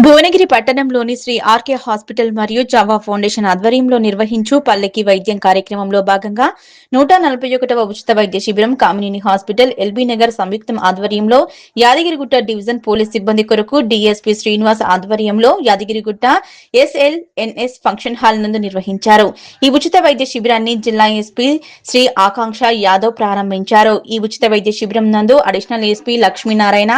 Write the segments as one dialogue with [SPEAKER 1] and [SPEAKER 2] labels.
[SPEAKER 1] భువనగిరి పట్టణంలోని Shri RK hospital మరియు Java foundation ఆధ్వర్యంలో నిర్వహించు పల్లెకి వైద్యం కార్యక్రమంలో భాగంగా 141వ ఉచిత వైద్య శిబిరం కామినేని హాస్పిటల్ ఎల్బీ నగర్ సంయుక్తం ఆధ్వర్యంలో యాదగిరిగుట్ట డివిజన్ పోలీస్ సిబ్బంది కొరకు డీఎస్పీ శ్రీనివాస్ ఆధ్వర్యంలో యాదగిరిగుట్ట ఎస్ఎల్ఎన్ఎస్ ఫంక్షన్ హాల్ నందు నిర్వహించారు. ఈ ఉచిత వైద్య శిబిరాన్ని జిల్లా ఎస్పీ శ్రీ ఆకాంక్ష యాదవ్ ప్రారంభించారు. ఈ ఉచిత వైద్య శిబిరం నందు additional SP Lakshminarayana,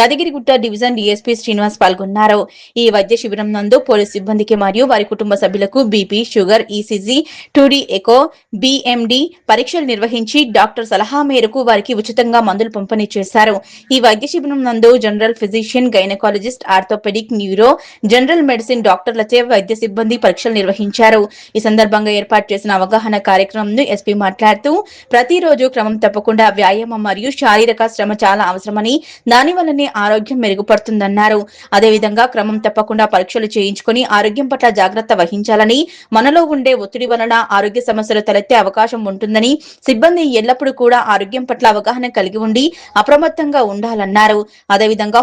[SPEAKER 1] Yadagirigutta division DSP Srinivas పాల్గొన్నారు. ఈ వైద్య శిబిరం నందు పోలీస్ సిబ్బందికి మరియు వారి కుటుంబ సభ్యులకు BP, sugar, ECG, 2D echo, BMD పరీక్షలు నిర్వహించి డాక్టర్ సలహా మేరకు వారికి ఉచితంగా మందులు పంపిణీ చేశారు. ఈ వైద్య శిబిరం నందు general physician, gynaecologist, orthopaedic, neuro, general medicine డాక్టర్లచే వైద్య సిబ్బంది పరీక్షలు నిర్వహించారు. ఈ సందర్భంగా ఏర్పాటు చేసిన అవగాహన కార్యక్రమంను ఎస్పీ మాట్లాడుతూ ప్రతిరోజు క్రమం తప్పకుండా వ్యాయామం మరియు శారీరక శ్రమ చాలా అవసరమని, దానివల్లనే ఆరోగ్యం మెరుగుపడుతుందన్నారు. అదేవిధంగా క్రమం తప్పకుండా పరీక్షలు చేయించుకుని ఆరోగ్యం పట్ల జాగ్రత్త వహించాలని, మనలో ఉండే ఒత్తిడి వలన ఆరోగ్య సమస్యలు తలెత్తే అవకాశం ఉంటుందని, సిబ్బంది ఎల్లప్పుడూ కూడా ఆరోగ్యం పట్ల అవగాహన కలిగి ఉండి అప్రమత్తంగా ఉండాలన్నారు. అదేవిధంగా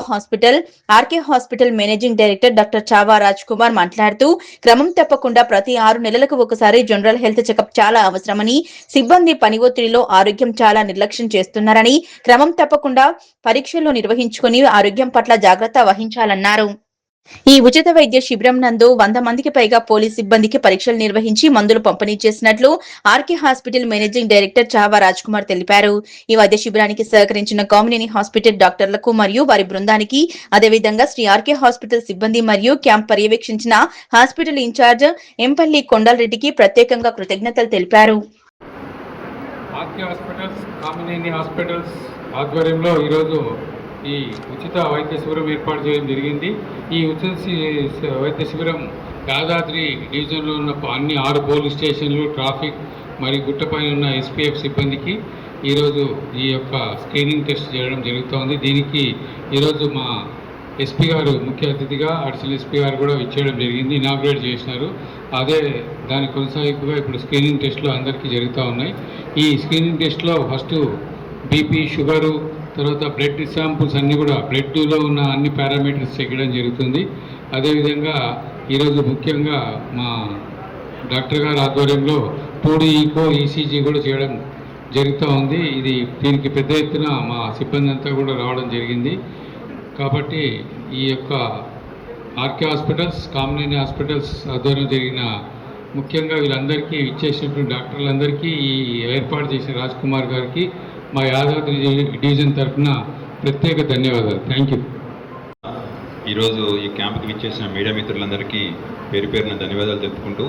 [SPEAKER 1] RK hospital managing director doctor Chava Raj Kumar మాట్లాడుతూ క్రమం తప్పకుండా ప్రతి 6 నెలలకు ఒకసారి జనరల్ హెల్త్ చెకప్ చాలా అవసరమని, సిబ్బంది పని ఒత్తిడిలో ఆరోగ్యం చాలా నిర్లక్ష్యం చేస్తున్నారని, క్రమం తప్పకుండా పరీక్షలు నిర్వహించుకుని ఆరోగ్యం పట్ల జాగ్రత్త వహించాలన్నారు. ఈ ఉచిత వైద్య శిబిరం నందు 100 మందికి పైగా పోలీస్ సిబ్బందికి పరీక్షలు నిర్వహించి మందులు పంపిణీ చేసినట్లు RK hospital managing director Chhaava Raj Kumar తెలిపారు. ఈ వైద్య శిబిరానికి సహకరించిన కామినేని హాస్పిటల్ డాక్టర్లకు మరియు వారి బృందానికి, అదేవిధంగా శ్రీ ఆర్కే హాస్పిటల్ సిబ్బంది మరియు క్యాంప్ పర్యవేక్షించిన హాస్పిటల్ ఇన్ఛార్జ్ ఎంపల్లి కొండలరెడ్డికి ప్రత్యేకంగా కృతజ్ఞతలు తెలిపారు.
[SPEAKER 2] ఆర్కే హాస్పిటల్స్, కామినేని హాస్పిటల్స్ ఆధ్వర్యంలో ఈరోజు ఈ ఉచిత వైద్య శిబిరం ఏర్పాటు చేయడం జరిగింది. ఈ ఉచిత వైద్య శిబిరం యాదాద్రి డివిజన్లో ఉన్న అన్ని 6 పోలీస్ స్టేషన్లు, ట్రాఫిక్ మరియు గుట్టపైన ఉన్న ఎస్పీఎఫ్ సిబ్బందికి ఈరోజు ఈ యొక్క స్క్రీనింగ్ టెస్ట్ చేయడం జరుగుతోంది. దీనికి ఈరోజు మా ఎస్పీ గారు ముఖ్య అతిథిగా, అడిషనల్ ఎస్పీ గారు కూడా ఇచ్చేయడం జరిగింది, ఇనాగ్రేట్ చేసినారు. అదే దాని కొనసాగింపుగా ఇప్పుడు స్క్రీనింగ్ టెస్ట్లు అందరికీ జరుగుతూ ఉన్నాయి. ఈ స్క్రీనింగ్ టెస్ట్లో ఫస్ట్ బీపీ, షుగరు, తర్వాత బ్లడ్ శాంపుల్స్ అన్నీ కూడా బ్లడ్లో ఉన్న అన్ని పారామీటర్స్ చెక్కడం జరుగుతుంది. అదేవిధంగా ఈరోజు ముఖ్యంగా మా డాక్టర్ గారి ఆధ్వర్యంలో 2D ఈకో, ఈసీజీ కూడా చేయడం జరుగుతూ ఉంది. దీనికి పెద్ద ఎత్తున మా సిబ్బంది అంతా కూడా రావడం జరిగింది. కాబట్టి ఈ యొక్క ఆర్కే హాస్పిటల్స్, కామినేని హాస్పిటల్స్ ఆధ్వర్యం జరిగిన ముఖ్యంగా వీళ్ళందరికీ ఇచ్చేసినటువంటి డాక్టర్లందరికీ, ఈ ఏర్పాటు చేసిన రాజ్ కుమార్ గారికి మా యాదాద్రి డివిజన్ తరఫున ప్రత్యేక ధన్యవాదాలు. Thank you.
[SPEAKER 3] ఈరోజు ఈ క్యాంప్కి విచ్చేసిన మీడియా మిత్రులందరికీ పేరు పేరున ధన్యవాదాలు తెలుపుకుంటూ,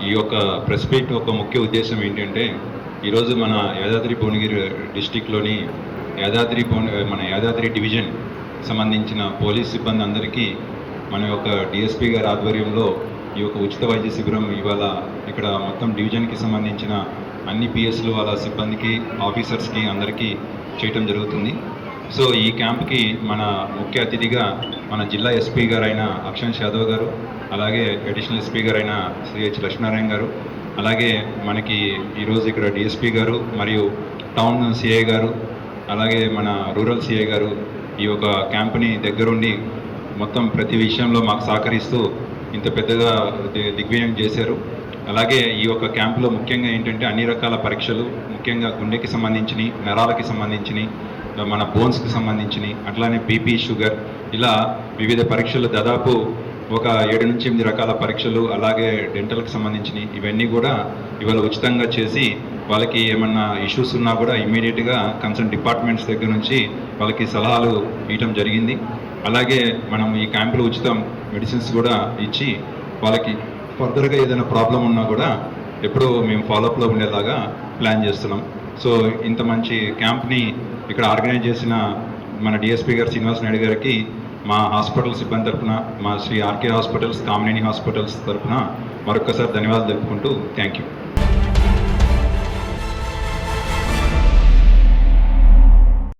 [SPEAKER 3] ఈ యొక్క ప్రెస్ మీట్ ఒక ముఖ్య ఉద్దేశం ఏంటంటే, ఈరోజు మన యాదాద్రి భువనగిరి డిస్టిక్లోని మన యాదాద్రి డివిజన్ సంబంధించిన పోలీస్ సిబ్బంది అందరికీ మన యొక్క డిఎస్పీ గారి ఆధ్వర్యంలో ఈ యొక్క ఉచిత వైద్య శిబిరం ఇవాళ ఇక్కడ మొత్తం డివిజన్కి సంబంధించిన అన్ని పిఎస్లు వాళ్ళ సిబ్బందికి, ఆఫీసర్స్కి అందరికీ చేయటం జరుగుతుంది. సో ఈ క్యాంప్కి మన ముఖ్య అతిథిగా మన జిల్లా ఎస్పీ గారైన అక్షంష్ యాదవ్ గారు, అలాగే అడిషనల్ ఎస్పీ గారైన శ్రీ లక్ష్మీనారాయణ గారు, అలాగే మనకి ఈరోజు ఇక్కడ డిఎస్పీ గారు మరియు టౌన్ సిఐ గారు, అలాగే మన రూరల్ సిఐ గారు ఈ యొక్క క్యాంప్ని దగ్గరుండి మొత్తం ప్రతి విషయంలో మాకు సహకరిస్తూ ఇంత పెద్దగా దిగ్విజయం చేశారు. అలాగే ఈ యొక్క క్యాంపులో ముఖ్యంగా ఏంటంటే అన్ని రకాల పరీక్షలు, ముఖ్యంగా గుండెకి సంబంధించినవి, నరాలకి సంబంధించినవి, మన బోన్స్కి సంబంధించినవి, అట్లానే బీపీ, షుగర్, ఇలా వివిధ పరీక్షలు దాదాపు ఒక 7 నుంచి 8 రకాల పరీక్షలు, అలాగే డెంటల్కి సంబంధించినవి ఇవన్నీ కూడా ఇవాళ ఉచితంగా చేసి వాళ్ళకి ఏమన్నా ఇష్యూస్ ఉన్నా కూడా ఇమ్మీడియట్గా కన్సర్న్ డిపార్ట్మెంట్స్ దగ్గర నుంచి వాళ్ళకి సలహాలు ఇవ్వటం జరిగింది. అలాగే మనం ఈ క్యాంపులో ఉచితం మెడిసిన్స్ కూడా ఇచ్చి వాళ్ళకి ఫర్దర్గా ఏదైనా ప్రాబ్లం ఉన్నా కూడా ఎప్పుడూ మేము ఫాలోఅప్లో ఉండేలాగా ప్లాన్ చేస్తున్నాం. సో ఇంత మంచి క్యాంప్ని ఇక్కడ ఆర్గనైజ్ చేసిన మన డిఎస్పీ గారు శ్రీనివాస్ నాయుడు గారికి మా హాస్పిటల్ సిబ్బంది తరఫున, మా Sri RK hospitals, Kamineni hospitals తరఫున మరొకసారి ధన్యవాదాలు తెలుపుకుంటూ థ్యాంక్ యూ.